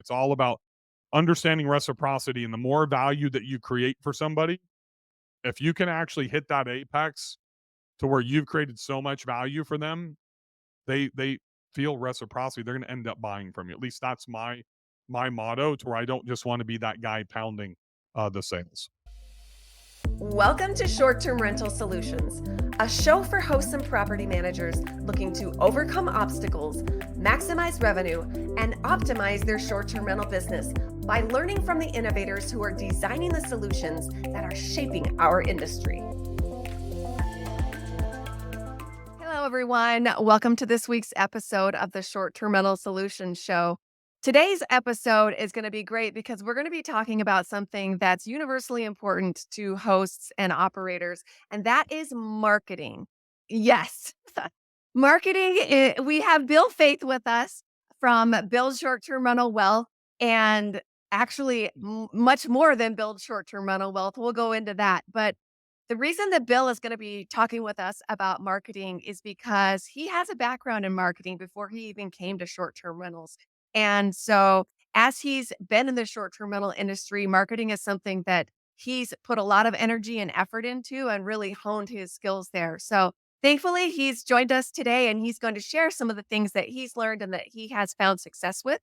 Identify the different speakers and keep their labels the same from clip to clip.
Speaker 1: It's all about understanding reciprocity, and the more value that you create for somebody, if you can actually hit that apex to where you've created so much value for them, they feel reciprocity. They're going to end up buying from you. At least that's my motto. To where I don't just want to be that guy pounding the sales.
Speaker 2: Welcome to Short Term Rental Solutions, a show for hosts and property managers looking to overcome obstacles, maximize revenue, and optimize their short term rental business by learning from the innovators who are designing the solutions that are shaping our industry. Hello, everyone. Welcome to this week's episode of the Short Term Rental Solutions Show. Today's episode is going to be great because we're going to be talking about something that's universally important to hosts and operators, and that is marketing. Yes, marketing. We have Bill Faith with us from Build Short Term Rental Wealth, and actually much more than Build Short Term Rental Wealth. We'll go into that. But the reason that Bill is going to be talking with us about marketing is because he has a background in marketing before he even came to short term rentals. And so, as he's been in the short term rental industry, marketing is something that he's put a lot of energy and effort into and really honed his skills there. So, thankfully, he's joined us today and he's going to share some of the things that he's learned and that he has found success with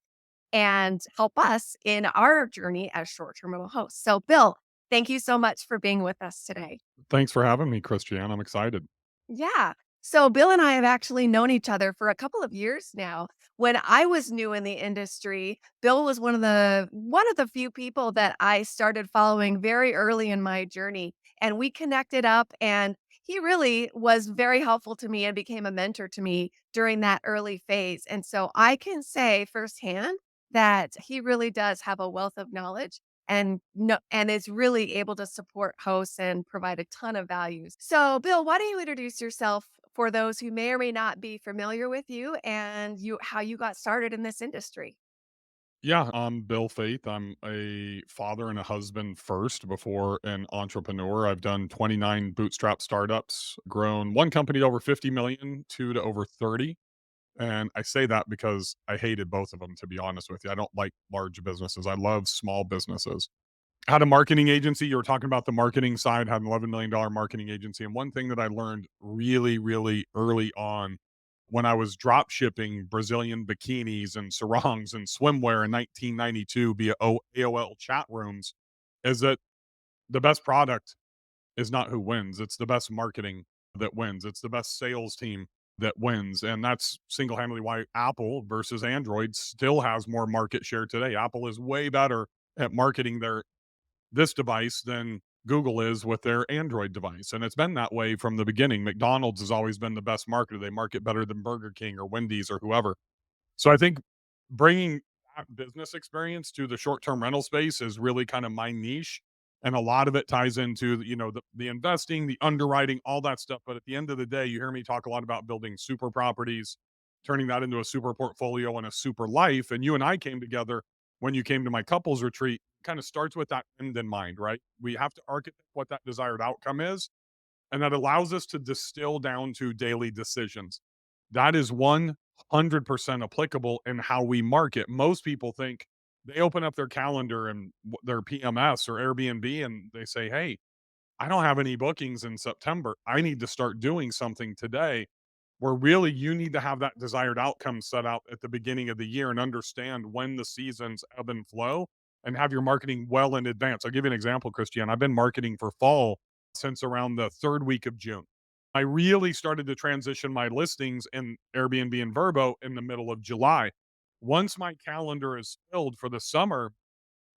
Speaker 2: and help us in our journey as short term rental hosts. So, Bill, thank you so much for being with us today.
Speaker 1: Thanks for having me, Christiane. I'm excited.
Speaker 2: Yeah. So Bill and I have actually known each other for a couple of years now. When I was new in the industry, Bill was one of the few people that I started following very early in my journey, and we connected up, and he really was very helpful to me and became a mentor to me during that early phase. And so I can say firsthand that he really does have a wealth of knowledge and is really able to support hosts and provide a ton of values. So, Bill, why don't you introduce yourself for those who may or may not be familiar with you and how you got started in this industry?
Speaker 1: Yeah, I'm Bill Faith. I'm a father and a husband first before an entrepreneur. I've done 29 bootstrap startups, grown one company to over 50 million, two to over 30. And I say that because I hated both of them, to be honest with you. I don't like large businesses. I love small businesses. Had a marketing agency. You were talking about the marketing side, had an $11 million marketing agency. And one thing that I learned really, really early on when I was drop shipping Brazilian bikinis and sarongs and swimwear in 1992 via AOL chat rooms is that the best product is not who wins. It's the best marketing that wins. It's the best sales team that wins. And that's single handedly why Apple versus Android still has more market share today. Apple is way better at marketing this device than Google is with their Android device. And it's been that way from the beginning. McDonald's has always been the best marketer. They market better than Burger King or Wendy's or whoever. So I think bringing that business experience to the short-term rental space is really kind of my niche. And a lot of it ties into, the investing, the underwriting, all that stuff. But at the end of the day, you hear me talk a lot about building super properties, turning that into a super portfolio and a super life. And you and I came together when you came to my couples retreat. Kind of starts with that end in mind, right? We have to architect what that desired outcome is, and that allows us to distill down to daily decisions. That is 100% applicable in how we market. Most people think they open up their calendar and their PMS or Airbnb and they say, "Hey, I don't have any bookings in September. I need to start doing something today." Where really you need to have that desired outcome set out at the beginning of the year and understand when the seasons ebb and flow and have your marketing well in advance. I'll give you an example, Christian. I've been marketing for fall since around the third week of June. I really started to transition my listings in Airbnb and Verbo in the middle of July. Once my calendar is filled for the summer,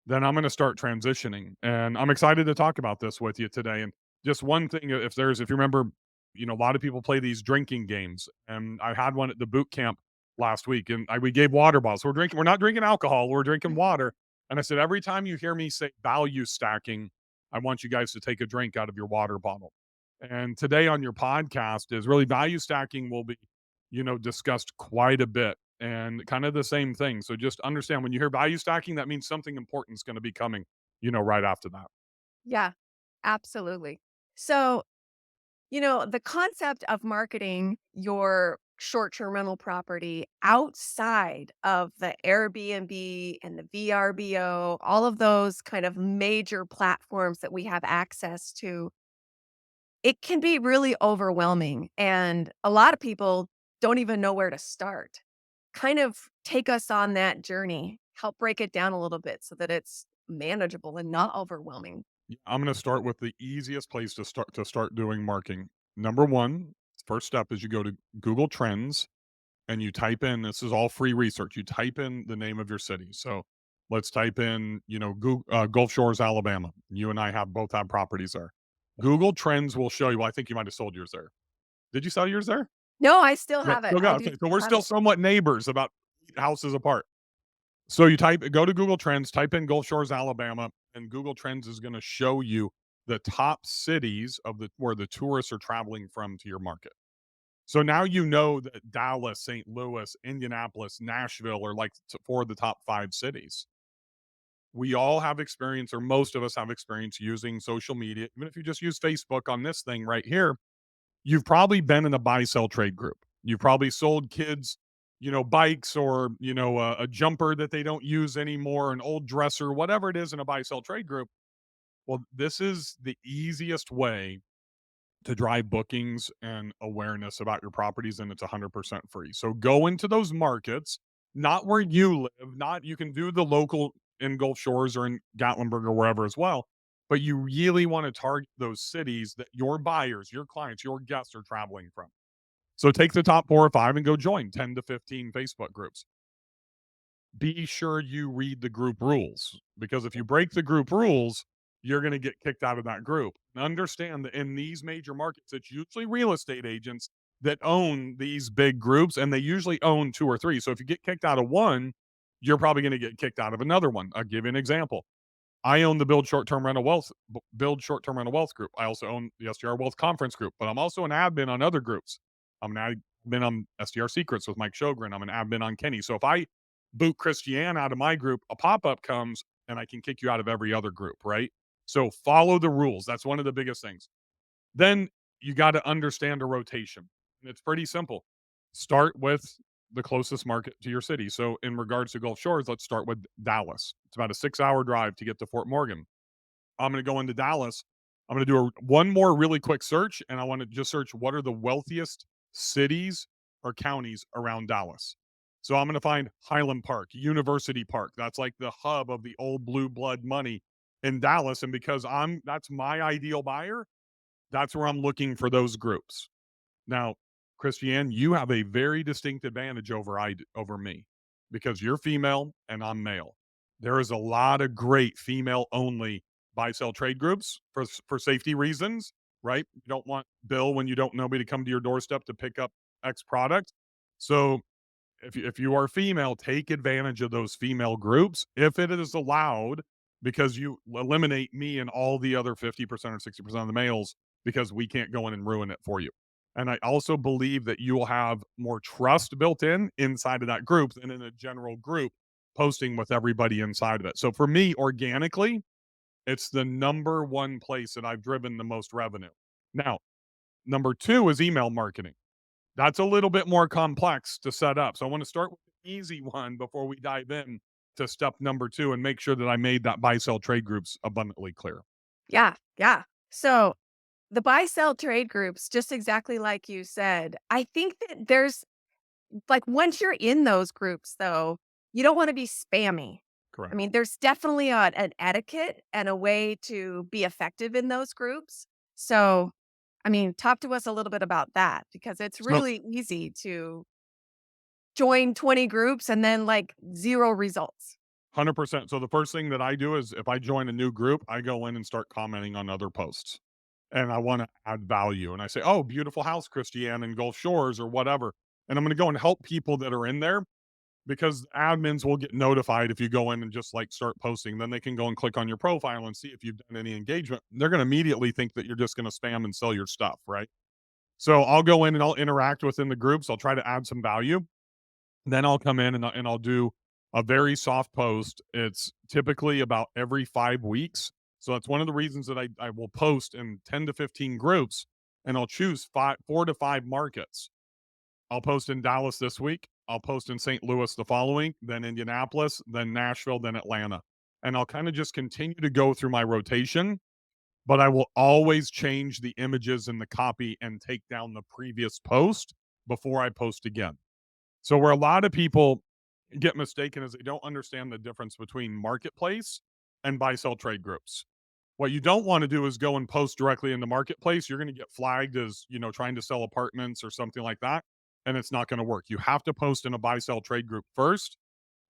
Speaker 1: then I'm going to start transitioning. And I'm excited to talk about this with you today. And just one thing, if you remember, a lot of people play these drinking games. And I had one at the boot camp last week and we gave water bottles. We're not drinking alcohol, we're drinking water. And I said, every time you hear me say value stacking, I want you guys to take a drink out of your water bottle. And today on your podcast is really value stacking will be, discussed quite a bit and kind of the same thing. So just understand when you hear value stacking, that means something important is going to be coming, right after that.
Speaker 2: Yeah, absolutely. So, the concept of marketing your short-term rental property outside of the Airbnb and the VRBO, all of those kind of major platforms that we have access to, it can be really overwhelming, and a lot of people don't even know where to start. Kind of take us on that journey, help break it down a little bit so that it's manageable and not overwhelming.
Speaker 1: I'm gonna start with the easiest place to start doing marketing. Number 1, first step is you go to Google Trends and you type in, this is all free research. You type in the name of your city. So let's type in, Gulf Shores, Alabama. You and I both have properties there. Google Trends will show you. Well, I think you might have sold yours there. Did you sell yours there?
Speaker 2: No, I still
Speaker 1: Yeah.
Speaker 2: have it.
Speaker 1: So,
Speaker 2: I
Speaker 1: yeah,
Speaker 2: do
Speaker 1: okay. So
Speaker 2: still
Speaker 1: we're
Speaker 2: have
Speaker 1: still
Speaker 2: it.
Speaker 1: somewhat neighbors, about 8 houses apart. So go to Google Trends, type in Gulf Shores, Alabama, and Google Trends is going to show you the top cities of the where the tourists are traveling from to your market. So now you know that Dallas, St. Louis, Indianapolis, Nashville are like 4 of the top 5 cities. We all have experience, or most of us have experience using social media. Even if you just use Facebook on this thing right here, you've probably been in a buy sell trade group. You've probably sold kids, bikes, or, a jumper that they don't use anymore, an old dresser, whatever it is in a buy sell trade group. Well, this is the easiest way to drive bookings and awareness about your properties, and it's 100% free. So go into those markets, not where you live, not you can do the local in Gulf Shores or in Gatlinburg or wherever as well, but you really want to target those cities that your buyers, your clients, your guests are traveling from. So take the top 4 or 5 and go join 10 to 15 Facebook groups. Be sure you read the group rules, because if you break the group rules, you're going to get kicked out of that group. And understand that in these major markets, it's usually real estate agents that own these big groups, and they usually own 2 or 3. So if you get kicked out of one, you're probably going to get kicked out of another one. I'll give you an example. I own the Build Short Term Rental Wealth group. I also own the SDR Wealth Conference group, but I'm also an admin on other groups. I'm an admin on SDR Secrets with Mike Shogren. I'm an admin on Kenny. So if I boot Christiane out of my group, a pop up comes and I can kick you out of every other group, right? So follow the rules. That's one of the biggest things. Then you got to understand a rotation. And it's pretty simple. Start with the closest market to your city. So, in regards to Gulf Shores, let's start with Dallas. It's about a 6 hour drive to get to Fort Morgan. I'm going to go into Dallas. I'm going to do one more really quick search, and I want to just search what are the wealthiest cities or counties around Dallas. So I'm going to find Highland Park, University Park. That's like the hub of the old blue blood money in Dallas. And because that's my ideal buyer, that's where I'm looking for those groups. Now, Christiane, you have a very distinct advantage over me, because you're female and I'm male. There is a lot of great female only buy sell trade groups for safety reasons, right? You don't want Bill when you don't know me to come to your doorstep to pick up X product. So if you are female, take advantage of those female groups if it is allowed, because you eliminate me and all the other 50% or 60% of the males, because we can't go in and ruin it for you. And I also believe that you will have more trust built in inside of that group than in a general group posting with everybody inside of it. So for me, organically, it's the number one place that I've driven the most revenue. Now, number 2 is email marketing. That's a little bit more complex to set up. So I want to start with the easy one before we dive in to step number 2 and make sure that I made that buy sell trade groups abundantly clear.
Speaker 2: Yeah, yeah. So the buy sell trade groups, just exactly like you said, I think that there's like once you're in those groups though, you don't want to be spammy. I
Speaker 1: Correct.
Speaker 2: mean, there's definitely an etiquette and a way to be effective in those groups. So, I mean, talk to us a little bit about that because it's
Speaker 1: So
Speaker 2: really easy to join 20 groups and then like 0 results.
Speaker 1: 100%. So the first thing that I do is, if I join a new group, I go in and start commenting on other posts. And I want to add value. And I say, "Oh, beautiful house, Christiane, in Gulf Shores," or whatever. And I'm going to go and help people that are in there, because admins will get notified if you go in and just like start posting. Then they can go and click on your profile and see if you've done any engagement. They're going to immediately think that you're just going to spam and sell your stuff, right? So I'll go in and I'll interact within the groups. I'll try to add some value. Then I'll come in and I'll do a very soft post. It's typically about every 5 weeks. So that's one of the reasons that I will post in 10 to 15 groups, and I'll choose 4 to 5 markets. I'll post in Dallas this week. I'll post in St. Louis the following, then Indianapolis, then Nashville, then Atlanta. And I'll kind of just continue to go through my rotation, but I will always change the images and the copy and take down the previous post before I post again. So, where a lot of people get mistaken is they don't understand the difference between marketplace and buy sell trade groups. What you don't want to do is go and post directly in the marketplace. You're going to get flagged as, trying to sell apartments or something like that, and it's not going to work. You have to post in a buy sell trade group first.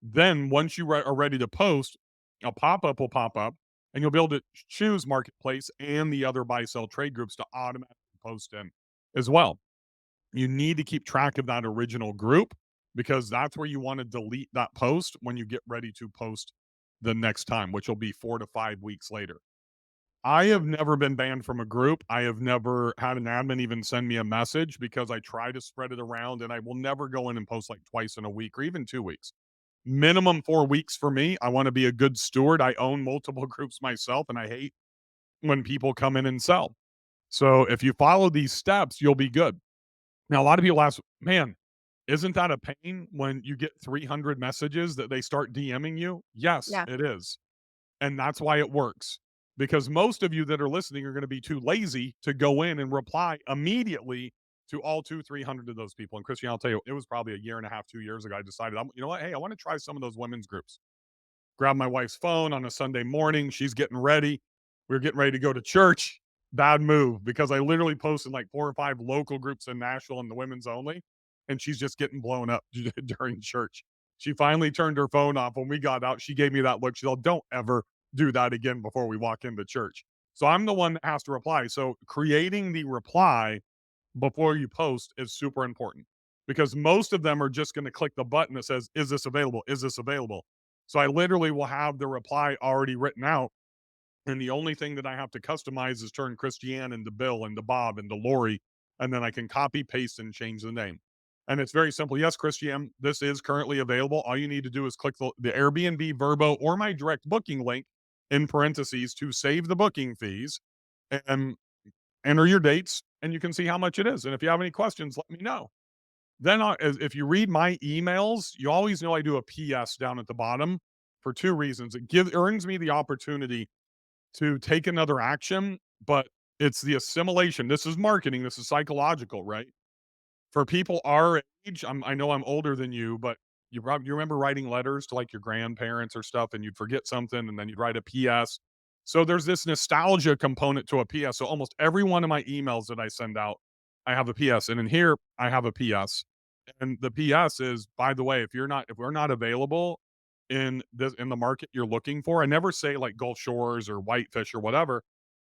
Speaker 1: Then once you are ready to post, a pop-up will pop up and you'll be able to choose marketplace and the other buy sell trade groups to automatically post in as well. You need to keep track of that original group because that's where you want to delete that post when you get ready to post the next time, which will be 4 to 5 weeks later. I have never been banned from a group. I have never had an admin even send me a message because I try to spread it around, and I will never go in and post like twice in a week or even 2 weeks. Minimum 4 weeks for me. I want to be a good steward. I own multiple groups myself, and I hate when people come in and sell. So if you follow these steps, you'll be good. Now, a lot of people ask, man, isn't that a pain when you get 300 messages that they start DMing you? Yes,
Speaker 2: Yeah.
Speaker 1: it is. And that's why it works. Because most of you that are listening are going to be too lazy to go in and reply immediately to all 300 of those people. And Christian, I'll tell you, it was probably a year and a half, 2 years ago. I decided, you know what? Hey, I want to try some of those women's groups. Grab my wife's phone on a Sunday morning. She's getting ready. We are getting ready to go to church. Bad move because I literally posted like 4 or 5 local groups in Nashville and the women's only, and she's just getting blown up during church. She finally turned her phone off when we got out. She gave me that look. She said, "Don't ever do that again before we walk into church." So I'm the one that has to reply. So creating the reply before you post is super important because most of them are just going to click the button that says, "Is this available? Is this available?" So I literally will have the reply already written out. And the only thing that I have to customize is turn Christiane into Bill into Bob into Lori. And then I can copy, paste, and change the name. And it's very simple. Yes, Christiane, this is currently available. All you need to do is click the Airbnb, Verbo, or my direct booking link in parentheses to save the booking fees and enter your dates. And you can see how much it is. And if you have any questions, let me know. Then, if you read my emails, you always know I do a PS down at the bottom for 2 reasons. It earns me the opportunity to take another action, but it's the assimilation. This is marketing, this is psychological, right? For people our age, I know I'm older than you, but you remember writing letters to, like, your grandparents or stuff, and you'd forget something, and then you'd write a PS. So there's this nostalgia component to a PS. So almost every one of my emails that I send out, I have a PS, and in here, I have a PS. And the PS is, by the way, if we're not available in the market you're looking for, I never say, like, Gulf Shores or Whitefish or whatever.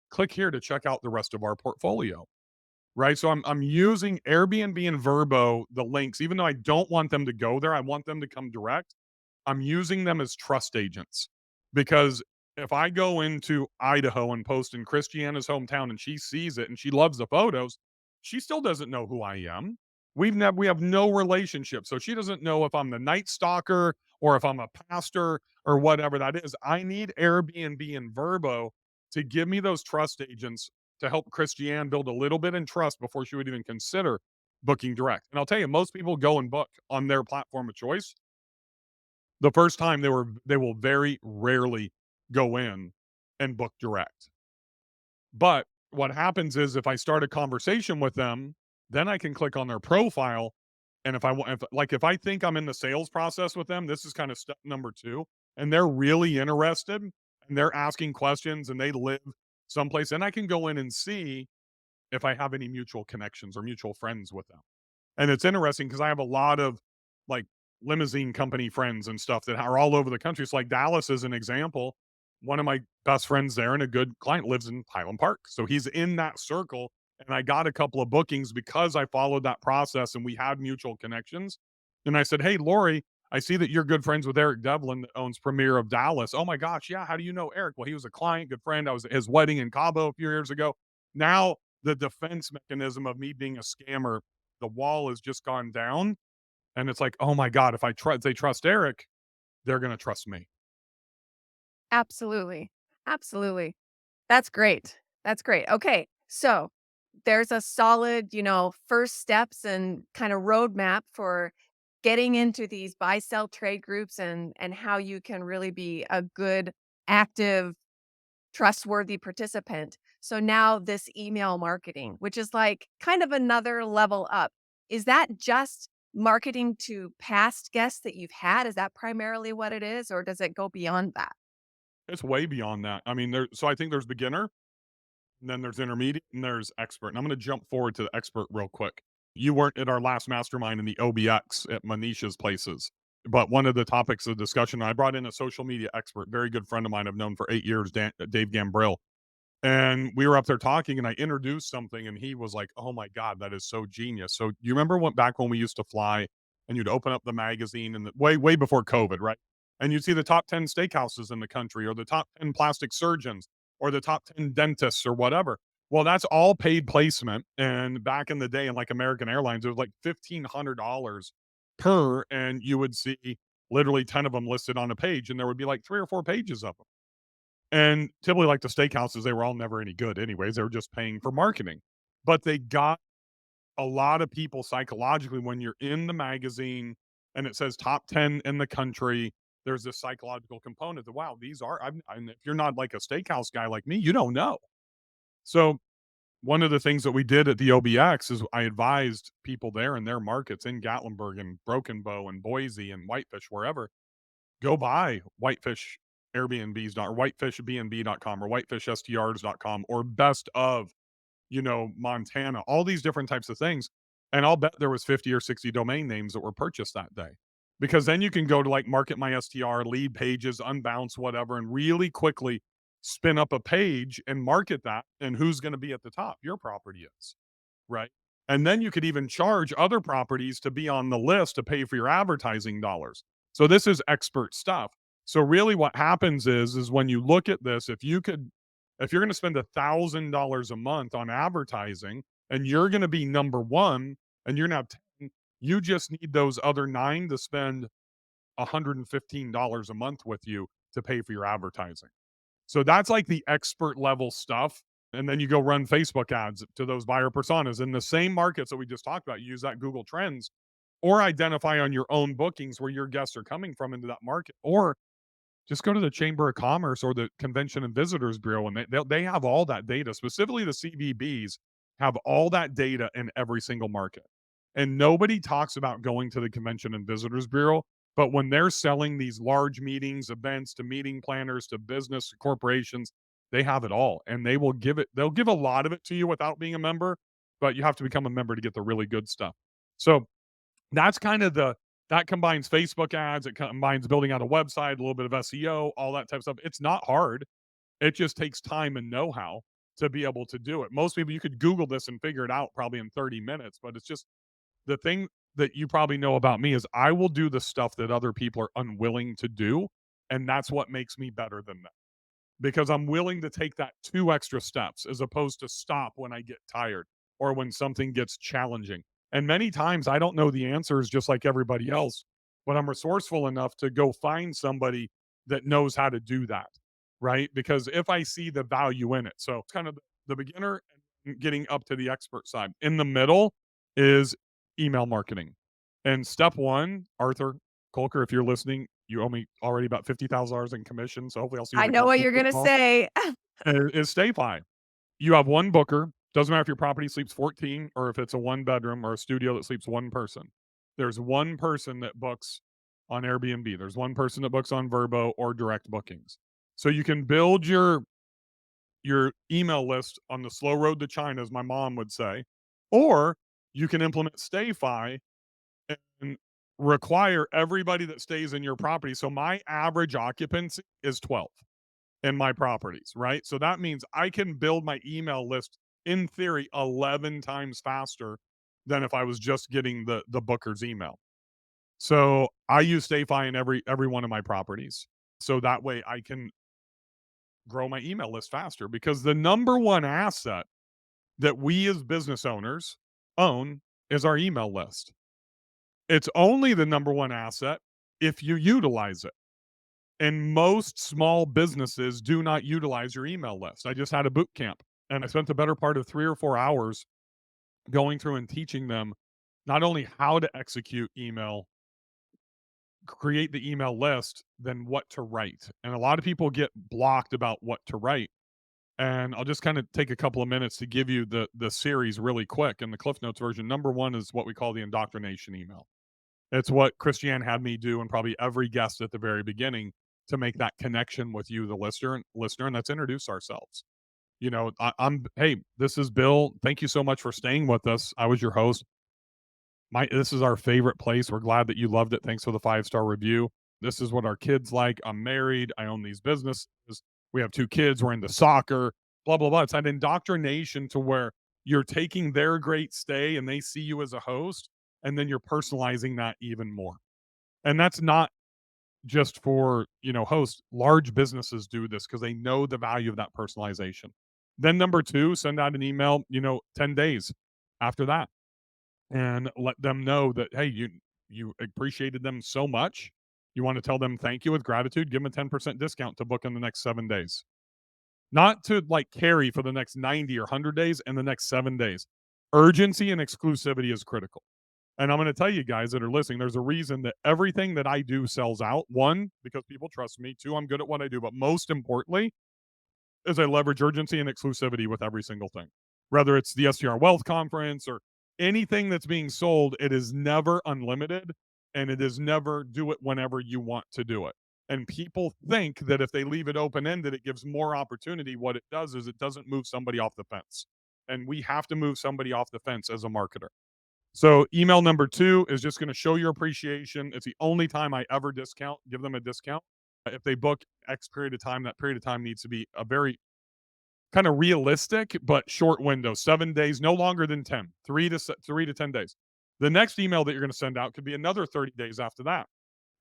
Speaker 1: Click here to check out the rest of our portfolio. Right? So I'm using Airbnb and Verbo, the links, even though I don't want them to go there, I want them to come direct. I'm using them as trust agents because if I go into Idaho and post in Christiana's hometown and she sees it and she loves the photos, she still doesn't know who I am. We have no relationship. So she doesn't know if I'm the night stalker or if I'm a pastor or whatever that is. I need Airbnb and Verbo to give me those trust agents to help Christiane build a little bit in trust before she would even consider booking direct. And I'll tell you, most people go and book on their platform of choice. The first time they will very rarely go in and book direct. But what happens is if I start a conversation with them, then I can click on their profile. And if I think I'm in the sales process with them, this is kind of step number 2, and they're really interested and they're asking questions and they live someplace, and I can go in and see if I have any mutual connections or mutual friends with them. And it's interesting because I have a lot of like limousine company friends and stuff that are all over the country. It's like Dallas is an example. One of my best friends there and a good client lives in Highland Park. So he's in that circle. And I got a couple of bookings because I followed that process and we had mutual connections. And I said, "Hey, Lori, I see that you're good friends with Eric Devlin that owns Premier of Dallas." "Oh my gosh, yeah. How do you know Eric?" "Well, he was a client, good friend. I was at his wedding in Cabo a few years ago." Now the defense mechanism of me being a scammer, the wall has just gone down. And it's like, oh my God, if they trust Eric, they're gonna trust me.
Speaker 2: Absolutely. Absolutely. That's great. That's great. Okay. So there's a solid, first steps and kind of roadmap for getting into these buy sell trade groups and how you can really be a good active trustworthy participant. So now this email marketing, which is like kind of another level up. Is that just marketing to past guests that you've had? Is that primarily what it is, or does it go beyond that?
Speaker 1: It's way beyond that. I mean, so I think there's beginner, and then there's intermediate, and there's expert. And I'm gonna jump forward to the expert real quick. You weren't at our last mastermind in the OBX at Manisha's places, but one of the topics of discussion, I brought in a social media expert, very good friend of mine I've known for 8 years, Dave Gambrill. And we were up there talking, and I introduced something, and he was like, "Oh my god, that is so genius." So you remember when back when we used to fly, and you'd open up the magazine, and way before COVID, right? And you'd see the top 10 steakhouses in the country, or the top 10 plastic surgeons, or the top 10 dentists, or whatever. Well, that's all paid placement. And back in the day, in like American Airlines, it was like $1,500 per, and you would see literally 10 of them listed on a page, and there would be like 3 or 4 pages of them. And typically, like the steakhouses, they were all never any good anyways. They were just paying for marketing. But they got a lot of people psychologically when you're in the magazine and it says top 10 in the country, there's this psychological component that, wow, these are, and if you're not like a steakhouse guy like me, you don't know. So, one of the things that we did at the OBX is I advised people there in their markets in Gatlinburg and Broken Bow and Boise and Whitefish, wherever, go buy Whitefish Airbnbs or whitefishbnb.com or whitefishstrs.com or best of, Montana, all these different types of things. And I'll bet there was 50 or 60 domain names that were purchased that day. Because then you can go to like Market My STR, lead pages, unbounce, whatever, and really quickly spin up a page and market that. And who's going to be at the top? Your property is, right? And then you could even charge other properties to be on the list to pay for your advertising dollars. So this is expert stuff. So really what happens is when you look at this, if you're going to spend $1,000 a month on advertising and you're going to be number one and you're not 10, you just need those other nine to spend $115 a month with you to pay for your advertising. So that's like the expert level stuff. And then you go run Facebook ads to those buyer personas in the same markets that we just talked about. You use that Google Trends or identify on your own bookings where your guests are coming from into that market, or just go to the Chamber of Commerce or the Convention and Visitors Bureau, and they have all that data. Specifically, the CVBs have all that data in every single market. And nobody talks about going to the Convention and Visitors Bureau, but when they're selling these large meetings, events to meeting planners to business corporations, they have it all, and they'll give a lot of it to you without being a member, but you have to become a member to get the really good stuff. So that's kind of that combines Facebook ads, it combines building out a website, a little bit of SEO, all that type of stuff. It's not hard. It just takes time and know-how to be able to do it. Most people, you could Google this and figure it out probably in 30 minutes, but it's just the thing that you probably know about me is I will do the stuff that other people are unwilling to do, and that's what makes me better than them because I'm willing to take that 2 extra steps as opposed to stop when I get tired or when something gets challenging. And many times I don't know the answers just like everybody else, but I'm resourceful enough to go find somebody that knows how to do that, right? Because if I see the value in it. So it's kind of the beginner and getting up to the expert side. In the middle is email marketing. And step 1, Arthur Kolker, if you're listening, you owe me already about $50,000 in commission, so hopefully I'll see you
Speaker 2: I
Speaker 1: in a
Speaker 2: know what
Speaker 1: conference
Speaker 2: you're
Speaker 1: this
Speaker 2: gonna
Speaker 1: fall,
Speaker 2: say.
Speaker 1: is stay fi. You have 1 booker, doesn't matter if your property sleeps 14 or if it's a 1 bedroom or a studio that sleeps 1 person. There's 1 person that books on Airbnb. There's 1 person that books on Vrbo or direct bookings. So you can build your email list on the slow road to China, as my mom would say, or you can implement StayFi and require everybody that stays in your property. So my average occupancy is 12 in my properties, right? So that means I can build my email list in theory 11 times faster than if I was just getting the booker's email. So I use StayFi in every one of my properties. So that way I can grow my email list faster because the number one asset that we as business owners own is our email list. It's only the number one asset if you utilize it. And most small businesses do not utilize your email list. I just had a boot camp and I spent the better part of 3 or 4 hours going through and teaching them not only how to execute email, create the email list, then what to write. And a lot of people get blocked about what to write. And I'll just kind of take a couple of minutes to give you the series really quick. And the Cliff Notes version, number one is what we call the indoctrination email. It's what Christiane had me do, and probably every guest at the very beginning, to make that connection with you, the listener, and let's introduce ourselves. I'm hey, this is Bill. Thank you so much for staying with us. I was your host. This is our favorite place. We're glad that you loved it. Thanks for the 5-star review. This is what our kids like. I'm married. I own these businesses. We have 2 kids. We're into soccer. Blah blah blah. It's that indoctrination to where you're taking their great stay and they see you as a host, and then you're personalizing that even more. And that's not just for, hosts. Large businesses do this because they know the value of that personalization. Then number 2, send out an email, 10 days after that, and let them know that, hey, you appreciated them so much. You want to tell them thank you with gratitude, give them a 10% discount to book in the next 7 days. Not to like carry for the next 90 or 100 days and the next 7 days. Urgency and exclusivity is critical. And I'm going to tell you guys that are listening, there's a reason that everything that I do sells out. One, because people trust me. Two, I'm good at what I do. But most importantly, is I leverage urgency and exclusivity with every single thing. Whether it's the SDR Wealth Conference or anything that's being sold, it is never unlimited, and it is never do it whenever you want to do it. And people think that if they leave it open ended, it gives more opportunity. What it does is it doesn't move somebody off the fence. And we have to move somebody off the fence as a marketer. So, email number 2 is just going to show your appreciation. It's the only time I ever give them a discount. If they book X period of time, that period of time needs to be a very kind of realistic but short window, 7 days, no longer than 10, 3 to 10 days. The next email that you're going to send out could be another 30 days after that.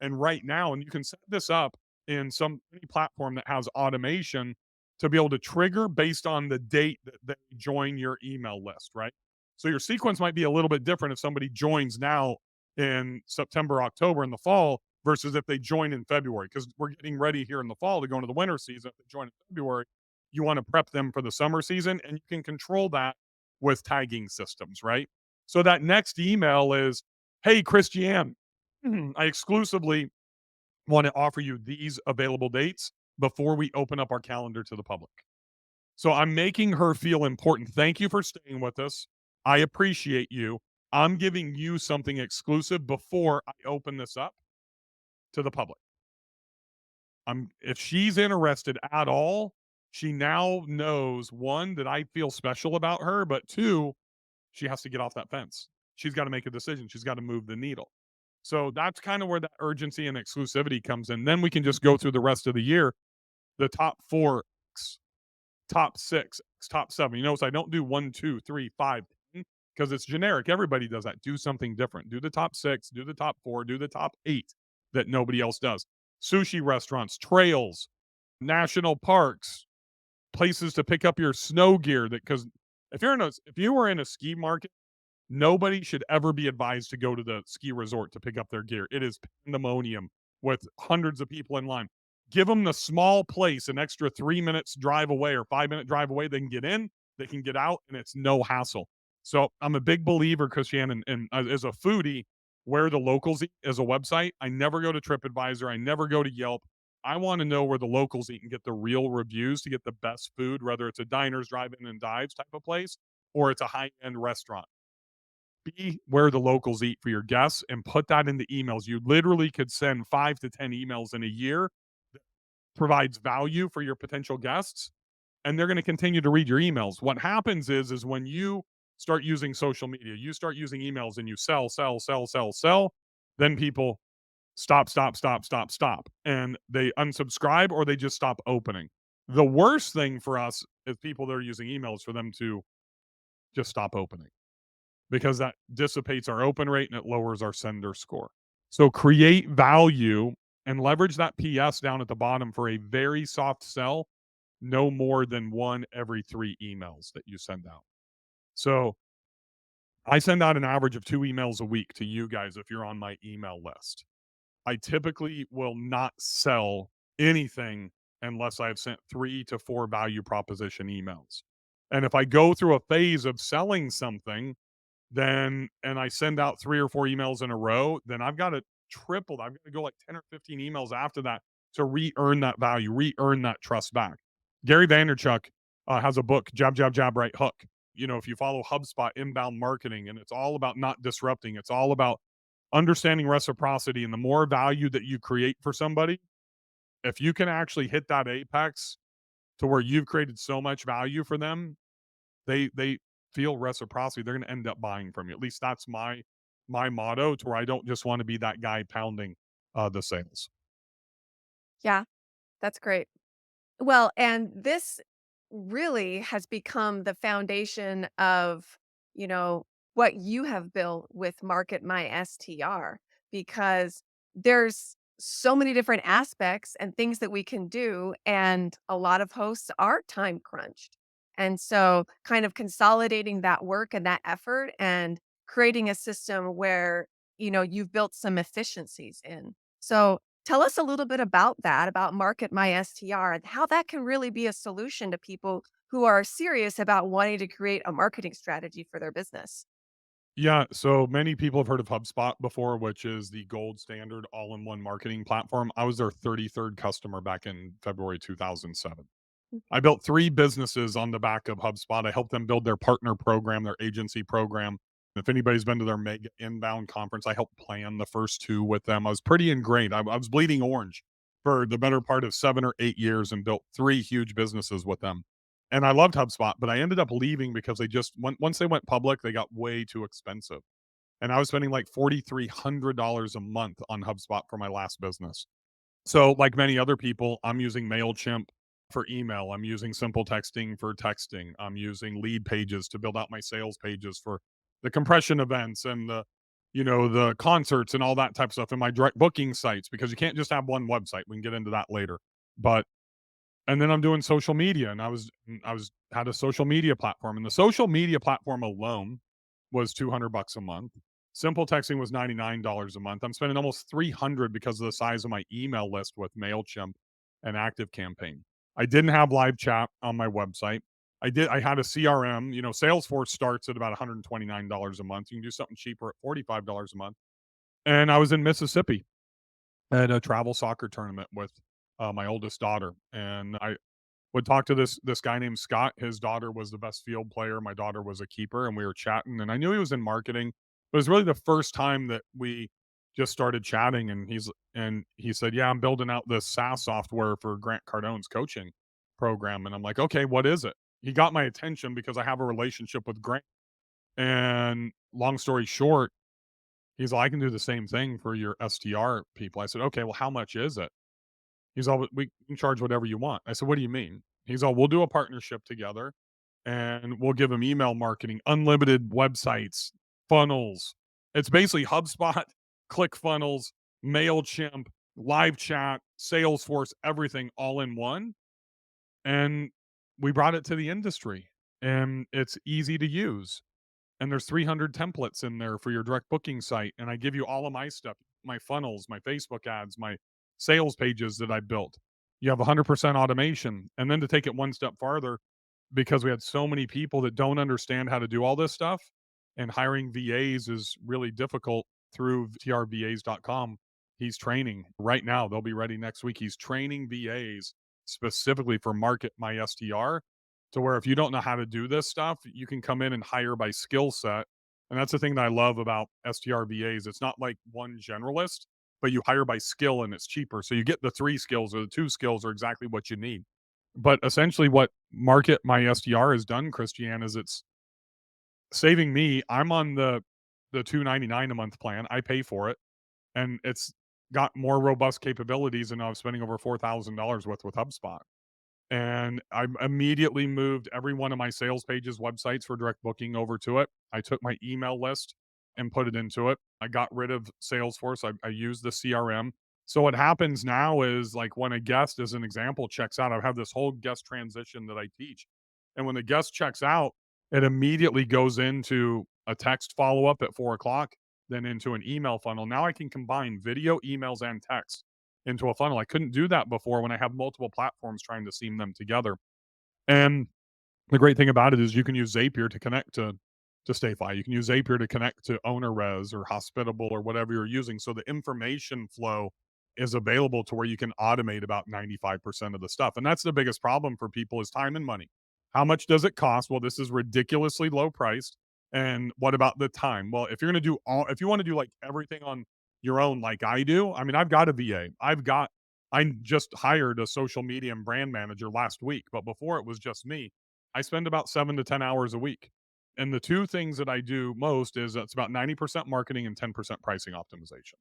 Speaker 1: And right now, and you can set this up in any platform that has automation to be able to trigger based on the date that they join your email list, right? So your sequence might be a little bit different if somebody joins now in September, October in the fall versus if they join in February, because we're getting ready here in the fall to go into the winter season. If they join in February, you want to prep them for the summer season, and you can control that with tagging systems, right? So that next email is, hey, Christiane, I exclusively want to offer you these available dates before we open up our calendar to the public. So I'm making her feel important. Thank you for staying with us. I appreciate you. I'm giving you something exclusive before I open this up to the public. If she's interested at all, she now knows, one, that I feel special about her, but two, she has to get off that fence. She's got to make a decision. She's got to move the needle. So that's kind of where that urgency and exclusivity comes in. Then we can just go through the rest of the year, the top 4, top 6, top 7. You notice I don't do 1, 2, 3, 5, because it's generic. Everybody does that. Do something different. Do the top 6, do the top 4, do the top 8 that nobody else does. Sushi restaurants, trails, national parks, places to pick up your snow gear, that because if you were in a ski market, nobody should ever be advised to go to the ski resort to pick up their gear. It is pandemonium with hundreds of people in line. Give them the small place, an extra 3 minutes drive away or 5 minute drive away. They can get in, they can get out, and it's no hassle. So I'm a big believer, Christiane, and as a foodie, where the locals eat as a website. I never go to TripAdvisor. I never go to Yelp. I want to know where the locals eat and get the real reviews to get the best food, whether it's a diners, drive-in, and dives type of place or it's a high-end restaurant. Be where the locals eat for your guests and put that in the emails. You literally could send 5 to 10 emails in a year that provides value for your potential guests, and they're going to continue to read your emails. What happens is when you start using social media, you start using emails and you sell, sell, sell, sell, sell, then people stop, stop, stop, stop, stop, and they unsubscribe or they just stop opening. The worst thing for us is people that are using emails for them to just stop opening, because that dissipates our open rate and it lowers our sender score. So create value and leverage that PS down at the bottom for a very soft sell, no more than one every 3 emails that you send out. So I send out an average of 2 emails a week to you guys if you're on my email list. I typically will not sell anything unless I've sent 3 to 4 value proposition emails. And if I go through a phase of selling something, then and I send out 3 or 4 emails in a row, then I've got to triple. I've got to go like 10 or 15 emails after that to re-earn that value, re-earn that trust back. Gary Vaynerchuk has a book, Jab, Jab, Jab, Right Hook. You know, if you follow HubSpot inbound marketing, and it's all about not disrupting, it's all about understanding reciprocity. And the more value that you create for somebody, if you can actually hit that apex to where you've created so much value for them, they feel reciprocity. They're going to end up buying from you. At least that's my motto. To where I don't just want to be that guy pounding the sales.
Speaker 2: Yeah, that's great. Well, and this really has become the foundation of, you know, what you have built with Market My STR, because there's so many different aspects and things that we can do. And a lot of hosts are time crunched. And so, kind of consolidating that work and that effort and creating a system where, you've built some efficiencies in. So, tell us a little bit about that, about Market My STR, and how that can really be a solution to people who are serious about wanting to create a marketing strategy for their business.
Speaker 1: Yeah, so many people have heard of HubSpot before, which is the gold standard all-in-one marketing platform. I was their 33rd customer back in February 2007. I built 3 businesses on the back of HubSpot. I helped them build their partner program, their agency program. If anybody's been to their Mega Inbound conference, I helped plan the first 2 with them. I was pretty ingrained. I was bleeding orange for the better part of 7 or 8 years and built 3 huge businesses with them. And I loved HubSpot, but I ended up leaving because they just once they went public, they got way too expensive. And I was spending like $4,300 a month on HubSpot for my last business. So, like many other people, I'm using MailChimp for email. I'm using Simple Texting for texting. I'm using Lead Pages to build out my sales pages for the compression events and the concerts and all that type of stuff, and my direct booking sites, because you can't just have one website. We can get into that later. But and then I'm doing social media, and I was had a social media platform, and the social media platform alone was 200 bucks a month. Simple texting was $99 a month. I'm spending almost 300 because of the size of my email list with Mailchimp and ActiveCampaign. I didn't have live chat on my website. I had a CRM. Salesforce starts at about $129 a month. You can do something cheaper at $45 a month. And I was in Mississippi at a travel soccer tournament with my oldest daughter, and I would talk to this guy named Scott. His daughter was the best field player. My daughter was a keeper, and we were chatting. And I knew he was in marketing. But it was really the first time that we just started chatting. And he said, "Yeah, I'm building out this SaaS software for Grant Cardone's coaching program." And I'm like, "Okay, what is it?" He got my attention because I have a relationship with Grant. And long story short, he's like, "I can do the same thing for your STR people." I said, "Okay, well, how much is it?" He's all, "We can charge whatever you want." I said, "What do you mean?" He's all, "We'll do a partnership together and we'll give them email marketing, unlimited websites, funnels." It's basically HubSpot, ClickFunnels, MailChimp, live chat, Salesforce, everything all in one. And we brought it to the industry, and it's easy to use. And there's 300 templates in there for your direct booking site. And I give you all of my stuff, my funnels, my Facebook ads, my sales pages that I built. You have 100% automation. And then to take it one step farther, because we had so many people that don't understand how to do all this stuff, and hiring VAs is really difficult through trvas.com. He's training right now. They'll be ready next week. He's training VAs specifically for Market My STR, to where if you don't know how to do this stuff, you can come in and hire by skill set. And that's the thing that I love about STR VAs. It's not like one generalist, but you hire by skill and it's cheaper. So you get the 3 skills, or the 2 skills are exactly what you need. But essentially what Market My SDR has done, Christiane, is it's saving me. I'm on the 299 a month plan. I pay for it, and it's got more robust capabilities, and I was spending over $4,000 with HubSpot. And I immediately moved every one of my sales pages, websites for direct booking over to it. I took my email list and put it into it. I got rid of Salesforce. I used the CRM. So what happens now is, like, when a guest, as an example, checks out, I have this whole guest transition that I teach. And when the guest checks out, it immediately goes into a text follow up at 4 o'clock, then into an email funnel. Now I can combine video, emails, and text into a funnel. I couldn't do that before when I have multiple platforms trying to seam them together. And the great thing about it is you can use Zapier to connect to to Stayfly. You can use Zapier to connect to OwnerRes or Hospitable or whatever you're using. So the information flow is available to where you can automate about 95% of the stuff. And that's the biggest problem for people is time and money. How much does it cost? Well, this is ridiculously low priced. And what about the time? Well, if you're going to do all, if you want to do like everything on your own, like I do, I mean, I've got a VA. I just hired a social media and brand manager last week, but before it was just me. I spend about 7 to 10 hours a week. And the two things that I do most is it's about 90% marketing and 10% pricing optimization.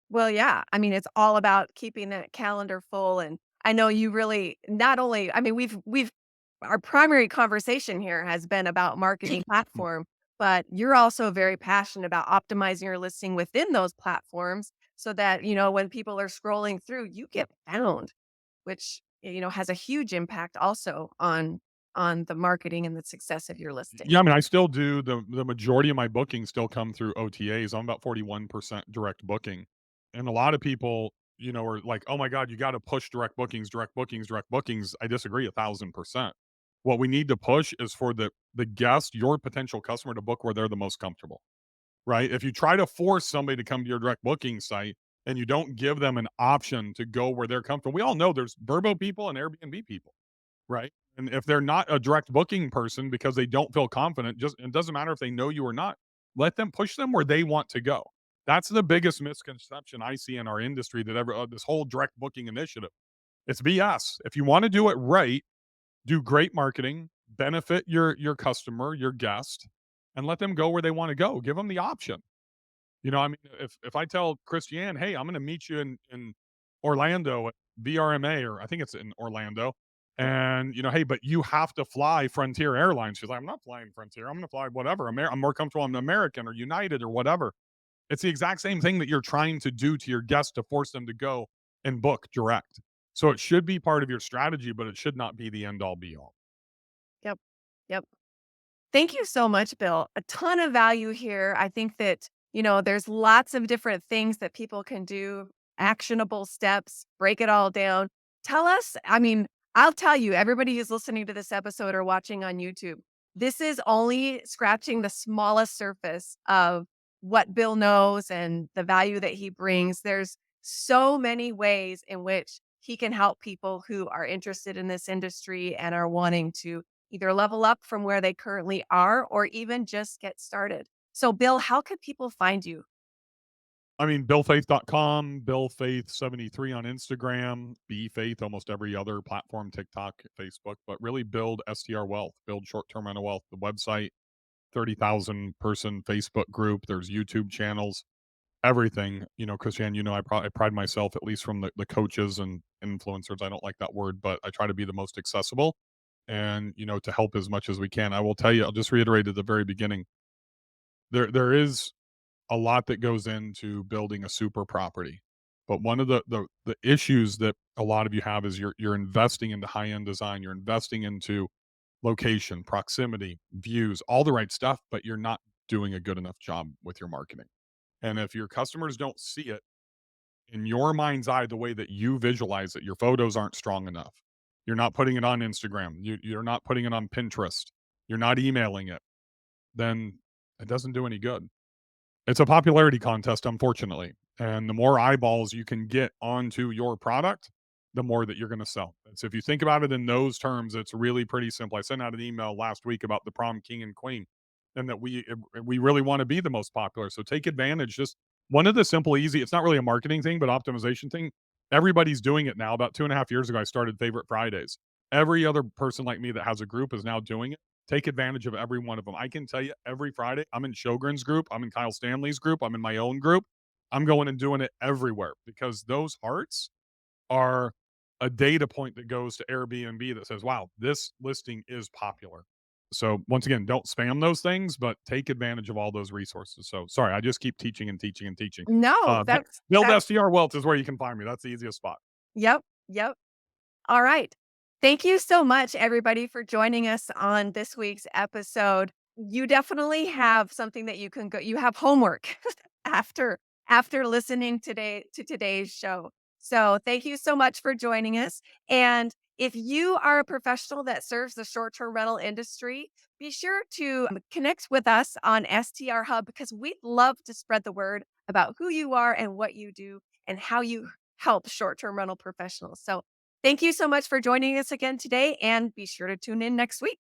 Speaker 2: Well, yeah. I mean, it's all about keeping that calendar full. And I know you really not only, I mean, we've, our primary conversation here has been about marketing platform, but you're also very passionate about optimizing your listing within those platforms so that, when people are scrolling through, you get found, which, has a huge impact also on the marketing and the success of your listing.
Speaker 1: Yeah, I mean, I still do the majority of my bookings still come through OTAs. I'm about 41% direct booking. And a lot of people, are like, "Oh my god, you gotta push direct bookings, direct bookings, direct bookings." I disagree 1,000%. What we need to push is for the guest, your potential customer to book where they're the most comfortable, right? If you try to force somebody to come to your direct booking site and you don't give them an option to go where they're comfortable, we all know there's Vrbo people and Airbnb people. Right? And if they're not a direct booking person because they don't feel confident, just it doesn't matter if they know you or not, let them push them where they want to go. That's the biggest misconception I see in our industry that ever this whole direct booking initiative. It's BS. If you want to do it right, do great marketing, benefit your customer, your guest, and let them go where they want to go. Give them the option. I mean, if I tell Christiane, "Hey, I'm gonna meet you in Orlando at VRMA," or I think it's in Orlando, and, "Hey, but you have to fly Frontier Airlines." She's like, "I'm not flying Frontier. I'm gonna fly whatever. I'm more comfortable on American or United or whatever." It's the exact same thing that you're trying to do to your guests to force them to go and book direct. So it should be part of your strategy, but it should not be the end all be all.
Speaker 2: Yep. Yep. Thank you so much, Bill. A ton of value here. I think that, there's lots of different things that people can do, actionable steps, break it all down. Tell us, I mean, I'll tell you, everybody who's listening to this episode or watching on YouTube, this is only scratching the smallest surface of what Bill knows and the value that he brings. There's so many ways in which he can help people who are interested in this industry and are wanting to either level up from where they currently are or even just get started. So, Bill, how can people find you?
Speaker 1: I mean, BillFaith.com, BillFaith73 on Instagram, BFaith, almost every other platform, TikTok, Facebook, but really build STR Wealth, build short-term rental wealth. The website, 30,000 person Facebook group. There's YouTube channels, everything. Christiane, I pride myself, at least from the coaches and influencers. I don't like that word, but I try to be the most accessible and, to help as much as we can. I will tell you, I'll just reiterate at the very beginning, there is a lot that goes into building a super property. But one of the issues that a lot of you have is you're investing into high-end design, you're investing into location, proximity, views, all the right stuff, but you're not doing a good enough job with your marketing. And if your customers don't see it in your mind's eye the way that you visualize it, your photos aren't strong enough. You're not putting it on Instagram, you're not putting it on Pinterest, you're not emailing it, then it doesn't do any good. It's a popularity contest, unfortunately, and the more eyeballs you can get onto your product, the more that you're gonna sell. And so if you think about it in those terms, it's really pretty simple. I sent out an email last week about the prom king and queen, and that we really wanna be the most popular, so take advantage. Just one of the simple, easy it's not really a marketing thing, but optimization thing. Everybody's doing it now. About 2.5 years ago, I started Favorite Fridays. Every other person like me that has a group is now doing it. Take advantage of every one of them. I can tell you every Friday, I'm in Sjogren's group, I'm in Kyle Stanley's group, I'm in my own group. I'm going and doing it everywhere because those hearts are a data point that goes to Airbnb that says, wow, this listing is popular. So once again, don't spam those things, but take advantage of all those resources. So sorry, I just keep teaching and teaching and teaching.
Speaker 2: No,
Speaker 1: Build
Speaker 2: that's
Speaker 1: SDR Wealth is where you can find me. That's the easiest spot.
Speaker 2: yep, yep. All right. Thank you so much, everybody, for joining us on this week's episode. You definitely have something that you can go. You have homework after listening today to today's show. So thank you so much for joining us. And If you are a professional that serves the short term rental industry, be sure to connect with us on STR Hub because we'd love to spread the word about who you are and what you do and how you help short term rental professionals. So, thank you so much for joining us again today, and be sure to tune in next week.